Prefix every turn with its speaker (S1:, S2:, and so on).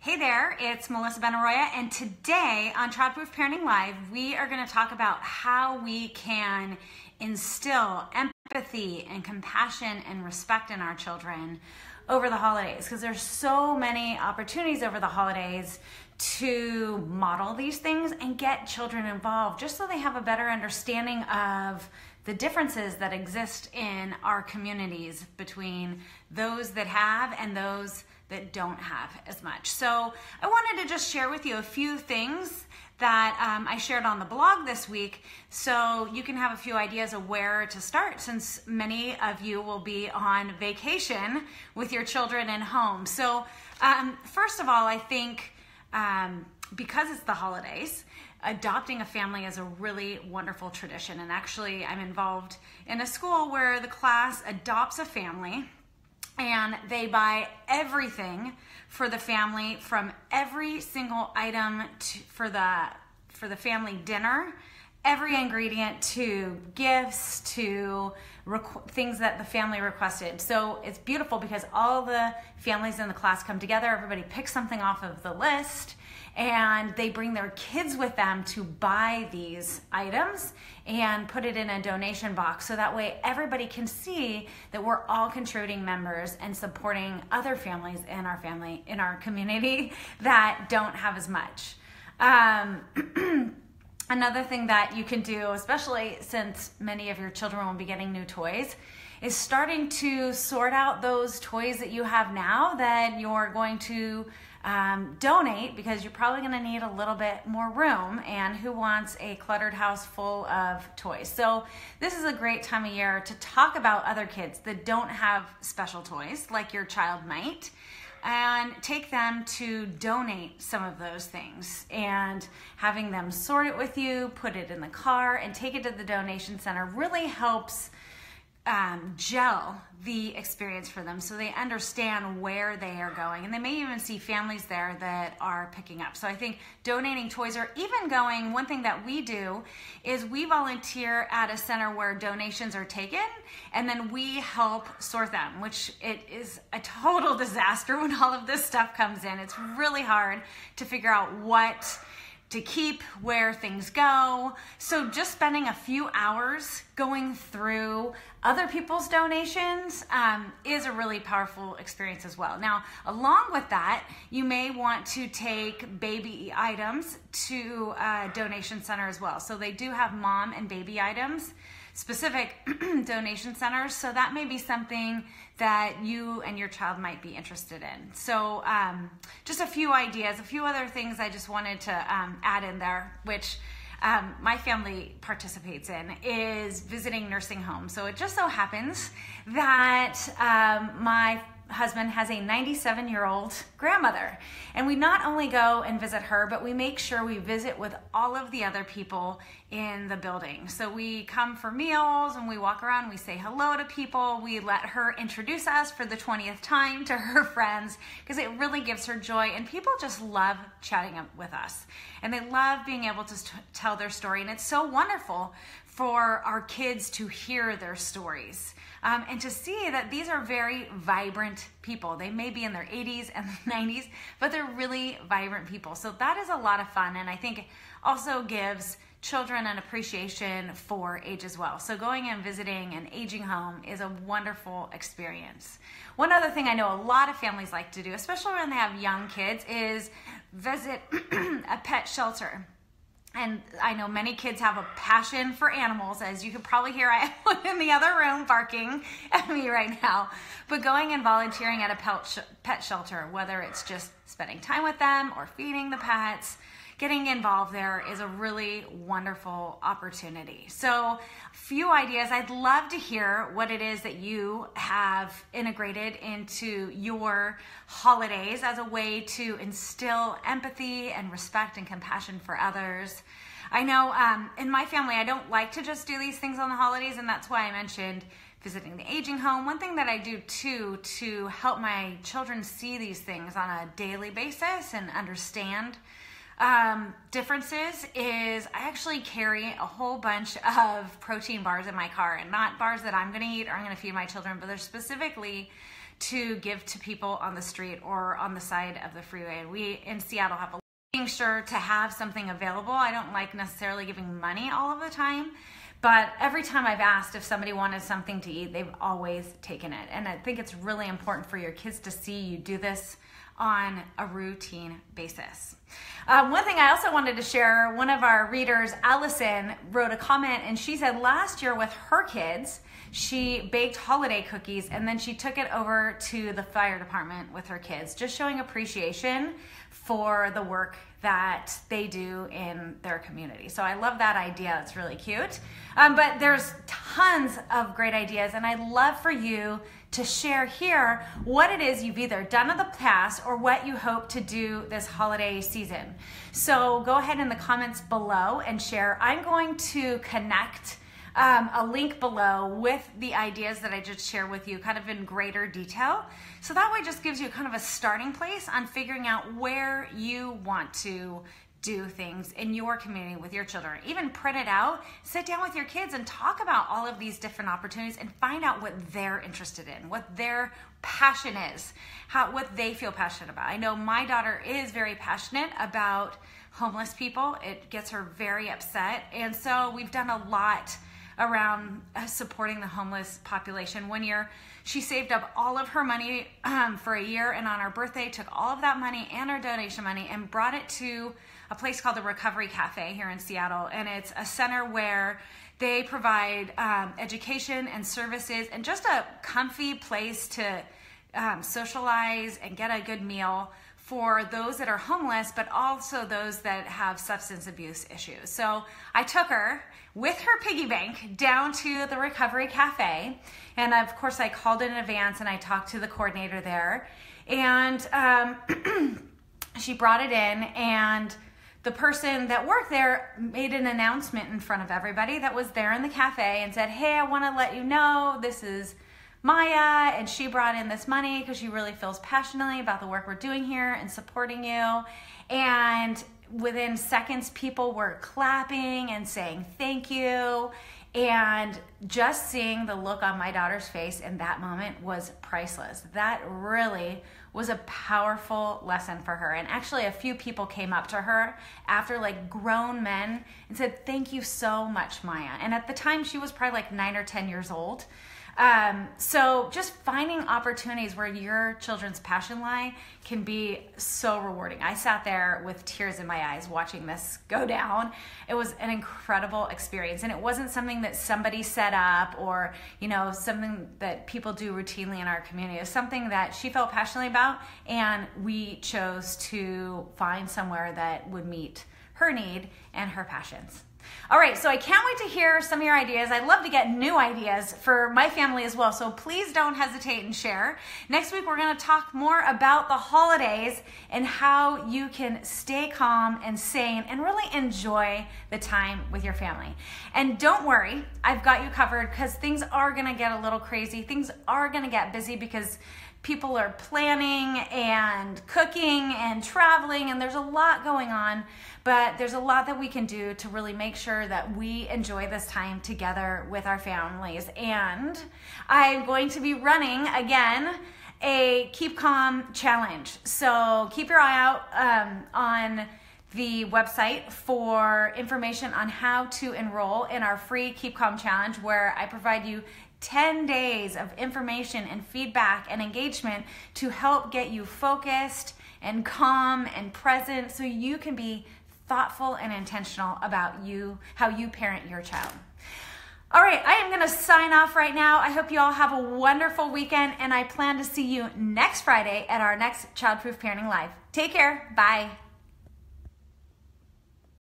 S1: Hey there, it's Melissa Benaroya, and today on Childproof Parenting Live, we are going to talk about how we can instill empathy and compassion and respect in our children over the holidays, because there's so many opportunities over the holidays to model these things and get children involved just so they have a better understanding of the differences that exist in our communities between those that have and those that don't have as much. So I wanted to just share with you a few things that I shared on the blog this week so you can have a few ideas of where to start, since many of you will be on vacation with your children at home. So first of all, I think because it's the holidays, adopting a family is a really wonderful tradition. And actually, I'm involved in a school where the class adopts a family and they buy everything for the family, from every single item for the family dinner, every ingredient to gifts to things that the family requested. So it's beautiful because all the families in the class come together, everybody picks something off of the list, and they bring their kids with them to buy these items and put it in a donation box. So that way everybody can see that we're all contributing members and supporting other families in our community that don't have as much. Another thing that you can do, especially since many of your children will be getting new toys, is starting to sort out those toys that you have now that you're going to donate, because you're probably going to need a little bit more room, and who wants a cluttered house full of toys? So this is a great time of year to talk about other kids that don't have special toys like your child might, and take them to donate some of those things, and having them sort it with you, put it in the car, and take it to the donation center really helps gel the experience for them so they understand where they are going. And they may even see families there that are picking up. So I think donating toys, or even going, one thing that we do is we volunteer at a center where donations are taken, and then we help sort them, which it is a total disaster when all of this stuff comes in. It's really hard to figure out what to keep, where things go. So just spending a few hours going through other people's donations is a really powerful experience as well. Now, along with that, you may want to take baby items to a donation center as well. So they do have mom and baby items, specific donation centers. So that may be something that you and your child might be interested in. So just a few ideas, a few other things I just wanted to add in there, which my family participates in, is visiting nursing homes. So it just so happens that my husband has a 97-year-old grandmother, and we not only go and visit her, but we make sure we visit with all of the other people in the building. So we come for meals and we walk around, we say hello to people, we let her introduce us for the 20th time to her friends, because it really gives her joy, and people just love chatting with us, and they love being able to tell their story. And it's so wonderful for our kids to hear their stories. And to see that these are very vibrant people. They may be in their 80s and 90s, but they're really vibrant people. So that is a lot of fun, and I think it also gives children an appreciation for age as well. So going and visiting an aging home is a wonderful experience. One other thing I know a lot of families like to do, especially when they have young kids, is visit a pet shelter. And I know many kids have a passion for animals. As you can probably hear, I have one in the other room barking at me right now. But going and volunteering at a pet shelter, whether it's just spending time with them or feeding the pets, getting involved there is a really wonderful opportunity. So a few ideas. I'd love to hear what it is that you have integrated into your holidays as a way to instill empathy and respect and compassion for others. I know in my family, I don't like to just do these things on the holidays, and that's why I mentioned visiting the aging home. One thing that I do too to help my children see these things on a daily basis and understand differences is I actually carry a whole bunch of protein bars in my car, and not bars that I'm going to eat or I'm going to feed my children, but they're specifically to give to people on the street or on the side of the freeway. And we in Seattle have being sure to have something available. I don't like necessarily giving money all of the time, but every time I've asked if somebody wanted something to eat, they've always taken it. And I think it's really important for your kids to see you do this on a routine basis. One thing I also wanted to share, one of our readers, Allison, wrote a comment and she said last year with her kids, she baked holiday cookies and then she took it over to the fire department with her kids, just showing appreciation for the work that they do in their community. So I love that idea. It's really cute. But there's tons of great ideas, and I'd love for you to share here what it is you've either done in the past or what you hope to do this holiday season. So go ahead in the comments below and share. I'm going to connect a link below with the ideas that I just shared with you kind of in greater detail. So that way it just gives you kind of a starting place on figuring out where you want to do things in your community with your children. Even print it out, sit down with your kids and talk about all of these different opportunities and find out what they're interested in, what their passion is, what they feel passionate about. I know my daughter is very passionate about homeless people. It gets her very upset. And so we've done a lot around supporting the homeless population. One year, she saved up all of her money for a year, and on our birthday, took all of that money and our donation money and brought it to a place called the Recovery Cafe here in Seattle. And it's a center where they provide education and services and just a comfy place to socialize and get a good meal for those that are homeless, but also those that have substance abuse issues. So I took her with her piggy bank down to the Recovery Cafe. And of course I called in advance and I talked to the coordinator there. And she brought it in, and the person that worked there made an announcement in front of everybody that was there in the cafe and said, hey, I wanna let you know this is Maya, and she brought in this money because she really feels passionately about the work we're doing here and supporting you. And within seconds, people were clapping and saying thank you. And just seeing the look on my daughter's face in that moment was priceless. That really was a powerful lesson for her. And actually a few people came up to her after, like grown men, and said, thank you so much, Maya. And at the time she was probably like 9 or 10 years old. So just finding opportunities where your children's passion lie can be so rewarding. I sat there with tears in my eyes watching this go down. It was an incredible experience, and it wasn't something that somebody set up or, you know, something that people do routinely in our community. It was something that she felt passionately about, and we chose to find somewhere that would meet her need and her passions. All right, so I can't wait to hear some of your ideas. I'd love to get new ideas for my family as well, so please don't hesitate and share. Next week, we're going to talk more about the holidays and how you can stay calm and sane and really enjoy the time with your family. And don't worry, I've got you covered, because things are going to get a little crazy. Things are going to get busy because people are planning and cooking and traveling, and there's a lot going on, but there's a lot that we can do to really make sure that we enjoy this time together with our families. And I'm going to be running again a Keep Calm challenge. So keep your eye out on the website for information on how to enroll in our free Keep Calm challenge, where I provide you 10 days of information and feedback and engagement to help get you focused and calm and present so you can be thoughtful and intentional about how you parent your child. All right, I am going to sign off right now. I hope you all have a wonderful weekend, and I plan to see you next Friday at our next Childproof Parenting Live. Take care. Bye.